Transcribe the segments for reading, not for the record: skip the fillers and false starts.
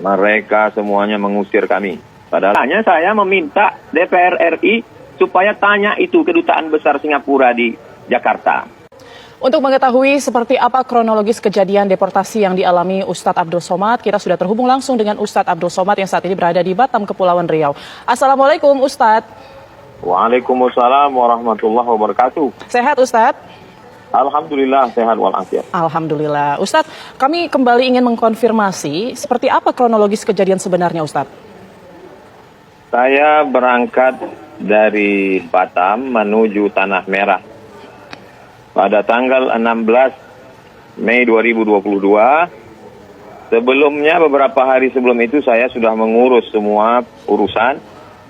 Mereka semuanya mengusir kami. Padahal hanya saya meminta DPR RI supaya tanya itu Kedutaan Besar Singapura di Jakarta. Untuk mengetahui seperti apa kronologis kejadian deportasi yang dialami Ustadz Abdul Somad, kita sudah terhubung langsung dengan Ustadz Abdul Somad yang saat ini berada di Batam, Kepulauan Riau. Assalamualaikum Ustadz. Waalaikumsalam warahmatullahi wabarakatuh. Sehat Ustadz? Alhamdulillah sehat walafiat. Alhamdulillah. Ustadz, kami kembali ingin mengkonfirmasi seperti apa kronologis kejadian sebenarnya Ustadz? Saya berangkat dari Batam menuju Tanah Merah pada tanggal 16 Mei 2022. Sebelumnya, beberapa hari sebelum itu saya sudah mengurus semua urusan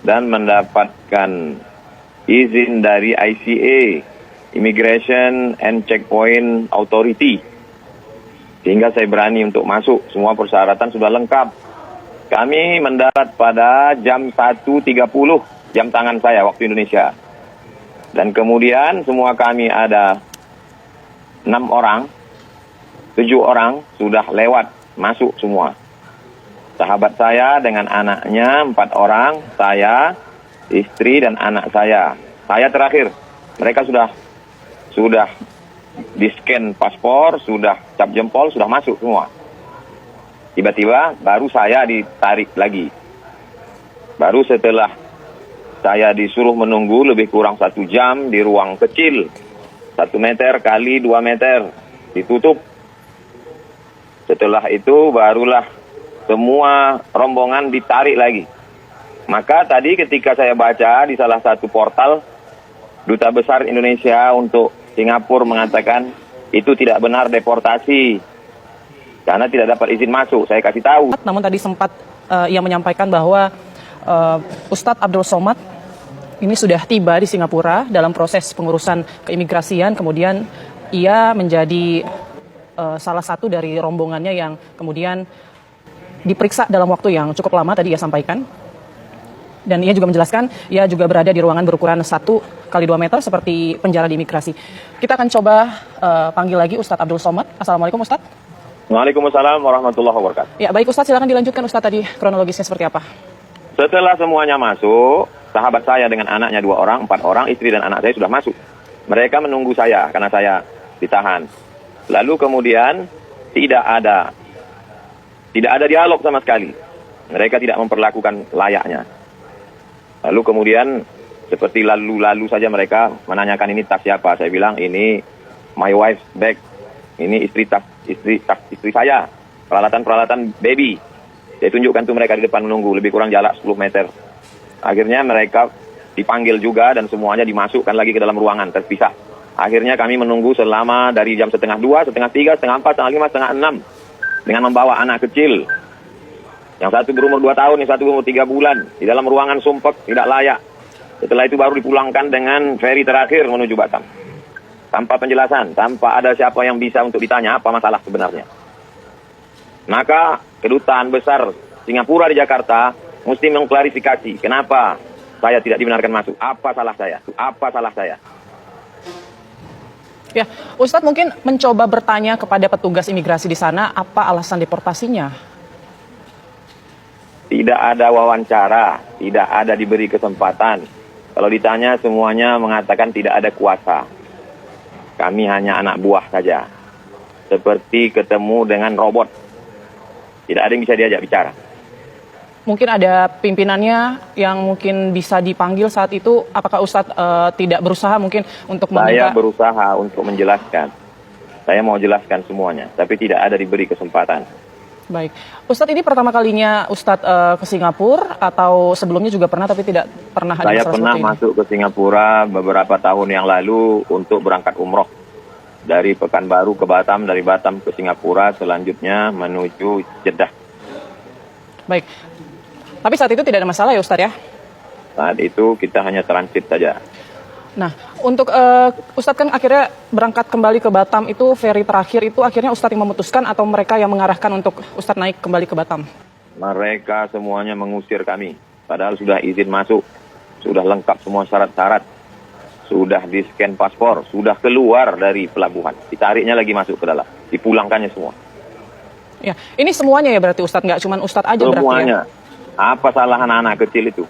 dan mendapatkan izin dari ICA, Immigration and Checkpoint Authority, sehingga saya berani untuk masuk. Semua persyaratan sudah lengkap. Kami mendarat pada jam 1.30 jam tangan saya waktu Indonesia. Dan kemudian semua kami ada 6 orang, 7 orang sudah lewat, masuk semua. Sahabat saya dengan anaknya 4 orang, saya, istri dan anak saya. Saya terakhir. Mereka sudah di-scan paspor, sudah cap jempol, sudah masuk semua. Tiba-tiba baru saya ditarik lagi. Baru setelah saya disuruh menunggu lebih kurang 1 jam di ruang kecil. 1 meter kali 2 meter. Ditutup. Setelah itu barulah semua rombongan ditarik lagi. Maka tadi ketika saya baca di salah satu portal, Duta Besar Indonesia untuk Singapura mengatakan itu tidak benar deportasi. Karena tidak dapat izin masuk, saya kasih tahu. Namun tadi sempat ia menyampaikan bahwa Ustadz Abdul Somad ini sudah tiba di Singapura dalam proses pengurusan keimigrasian. Kemudian ia menjadi salah satu dari rombongannya yang kemudian diperiksa dalam waktu yang cukup lama, tadi ia sampaikan. Dan ia juga menjelaskan, ia juga berada di ruangan berukuran 1 kali 2 meter seperti penjara di imigrasi. Kita akan coba panggil lagi Ustadz Abdul Somad. Assalamualaikum Ustadz. Waalaikumsalam warahmatullahi wabarakatuh. Ya, baik Ustadz, silakan dilanjutkan Ustadz tadi kronologisnya seperti apa. Setelah semuanya masuk, sahabat saya dengan anaknya 2 orang, 4 orang, istri dan anak saya sudah masuk. Mereka menunggu saya karena saya ditahan. Lalu kemudian tidak ada dialog sama sekali. Mereka tidak memperlakukan layaknya. Lalu kemudian seperti lalu-lalu saja mereka menanyakan ini tas siapa. Saya bilang ini my wife's bag. Ini istri saya, peralatan baby. Saya tunjukkan tuh mereka di depan menunggu, lebih kurang jarak 10 meter. Akhirnya mereka dipanggil juga dan semuanya dimasukkan lagi ke dalam ruangan terpisah. Akhirnya kami menunggu selama dari jam 1:30, 1:30, 3, 1:30, 4, 1:30, 5, 1:30 dengan membawa anak kecil. Yang satu berumur 2 tahun, yang satu berumur 3 bulan di dalam ruangan sumpek tidak layak. Setelah itu baru dipulangkan dengan feri terakhir menuju Batam. Tanpa penjelasan, tanpa ada siapa yang bisa untuk ditanya apa masalah sebenarnya. Maka Kedutaan Besar Singapura di Jakarta mesti mengklarifikasi kenapa saya tidak dibenarkan masuk. Apa salah saya? Apa salah saya? Ya, Ustadz mungkin mencoba bertanya kepada petugas imigrasi di sana apa alasan deportasinya. Tidak ada wawancara, tidak ada diberi kesempatan. Kalau ditanya semuanya mengatakan tidak ada kuasa. Kami hanya anak buah saja. Seperti ketemu dengan robot. Tidak ada yang bisa diajak bicara. Mungkin ada pimpinannya yang mungkin bisa dipanggil saat itu. Apakah Ustadz tidak berusaha mungkin untuk meminta? Saya berusaha untuk menjelaskan. Saya mau jelaskan semuanya. Tapi tidak ada diberi kesempatan. Baik. Ustadz, ini pertama kalinya Ustadz ke Singapura atau sebelumnya juga pernah tapi tidak pernah ada masalah seperti ini? Saya pernah masuk ke Singapura beberapa tahun yang lalu untuk berangkat umroh. Dari Pekanbaru ke Batam, dari Batam ke Singapura, selanjutnya menuju Jeddah. Baik. Tapi saat itu tidak ada masalah ya Ustadz ya? Saat itu kita hanya transit saja. Nah, untuk Ustadz kan akhirnya berangkat kembali ke Batam itu feri terakhir itu akhirnya Ustadz yang memutuskan atau mereka yang mengarahkan untuk Ustadz naik kembali ke Batam? Mereka semuanya mengusir kami. Padahal sudah izin masuk, sudah lengkap semua syarat-syarat, sudah di-scan paspor, sudah keluar dari pelabuhan. Ditariknya lagi masuk ke dalam, dipulangkannya semua. Ya, ini semuanya ya berarti Ustadz, nggak cuma Ustadz aja berarti ya? Semuanya. Apa salah anak-anak kecil itu?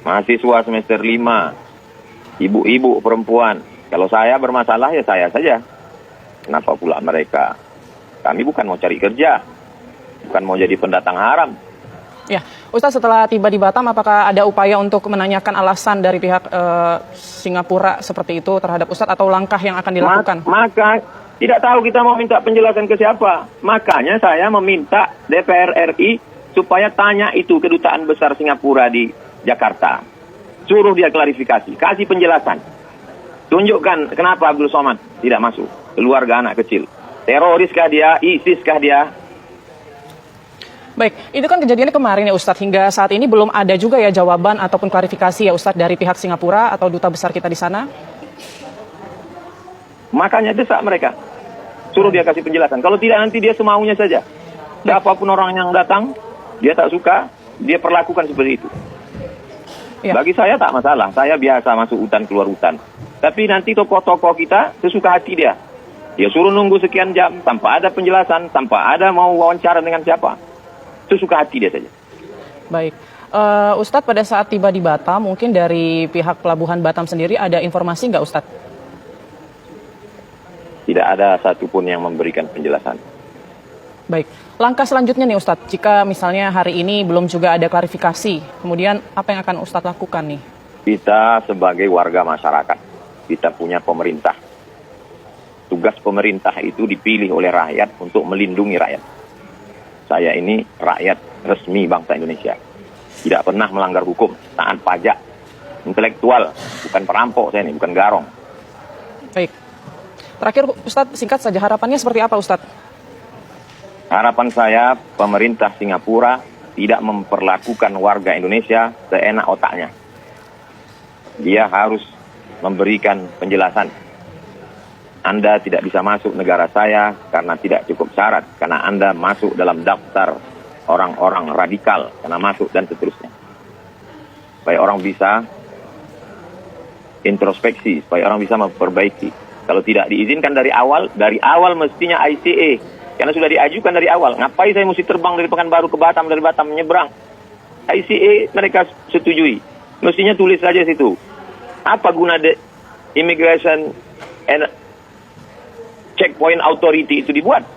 Mahasiswa semester 5, ibu-ibu, perempuan. Kalau saya bermasalah ya saya saja. Kenapa pula mereka? Kami bukan mau cari kerja, bukan mau jadi pendatang haram. Ya, Ustadz, setelah tiba di Batam, apakah ada upaya untuk menanyakan alasan dari pihak Singapura seperti itu terhadap Ustadz atau langkah yang akan dilakukan? Maka tidak tahu kita mau minta penjelasan ke siapa. Makanya saya meminta DPR RI supaya tanya itu kedutaan besar Singapura di Jakarta. Suruh dia klarifikasi, kasih penjelasan. Tunjukkan kenapa Abdul Somad tidak masuk. Keluarga anak kecil. Teroriskah dia? ISIS-kah dia? Baik, itu kan kejadiannya kemarin ya Ustadz. Hingga saat ini belum ada juga ya jawaban ataupun klarifikasi ya Ustadz dari pihak Singapura atau duta besar kita di sana? Makanya desak mereka. Suruh dia kasih penjelasan. Kalau tidak nanti dia semaunya saja. Siapapun orang yang datang, dia tak suka, dia perlakukan seperti itu. Ya. Bagi saya tak masalah. Saya biasa masuk hutan, keluar hutan. Tapi nanti tokoh-tokoh kita sesuka hati dia. Dia suruh nunggu sekian jam tanpa ada penjelasan, tanpa ada mau wawancara dengan siapa. Sesuka hati dia saja. Baik. Ustadz, pada saat tiba di Batam, mungkin dari pihak Pelabuhan Batam sendiri ada informasi nggak Ustadz? Tidak ada satupun yang memberikan penjelasan. Baik, langkah selanjutnya nih Ustadz, jika misalnya hari ini belum juga ada klarifikasi, kemudian apa yang akan Ustadz lakukan nih? Kita sebagai warga masyarakat, kita punya pemerintah. Tugas pemerintah itu dipilih oleh rakyat untuk melindungi rakyat. Saya ini rakyat resmi bangsa Indonesia. Tidak pernah melanggar hukum, taat pajak, intelektual, bukan perampok saya ini, bukan garong. Baik. Terakhir Ustadz, singkat saja harapannya seperti apa Ustadz? Harapan saya pemerintah Singapura tidak memperlakukan warga Indonesia seenak otaknya. Dia harus memberikan penjelasan. Anda tidak bisa masuk negara saya karena tidak cukup syarat. Karena Anda masuk dalam daftar orang-orang radikal. Karena masuk dan seterusnya. Supaya orang bisa introspeksi. Supaya orang bisa memperbaiki. Kalau tidak diizinkan dari awal mestinya ICA. Karena sudah diajukan dari awal. Ngapain saya mesti terbang dari Pekanbaru ke Batam, dari Batam menyeberang? ICA mereka setujui. Mestinya tulis saja situ. Apa guna Immigration and Checkpoint Authority itu dibuat?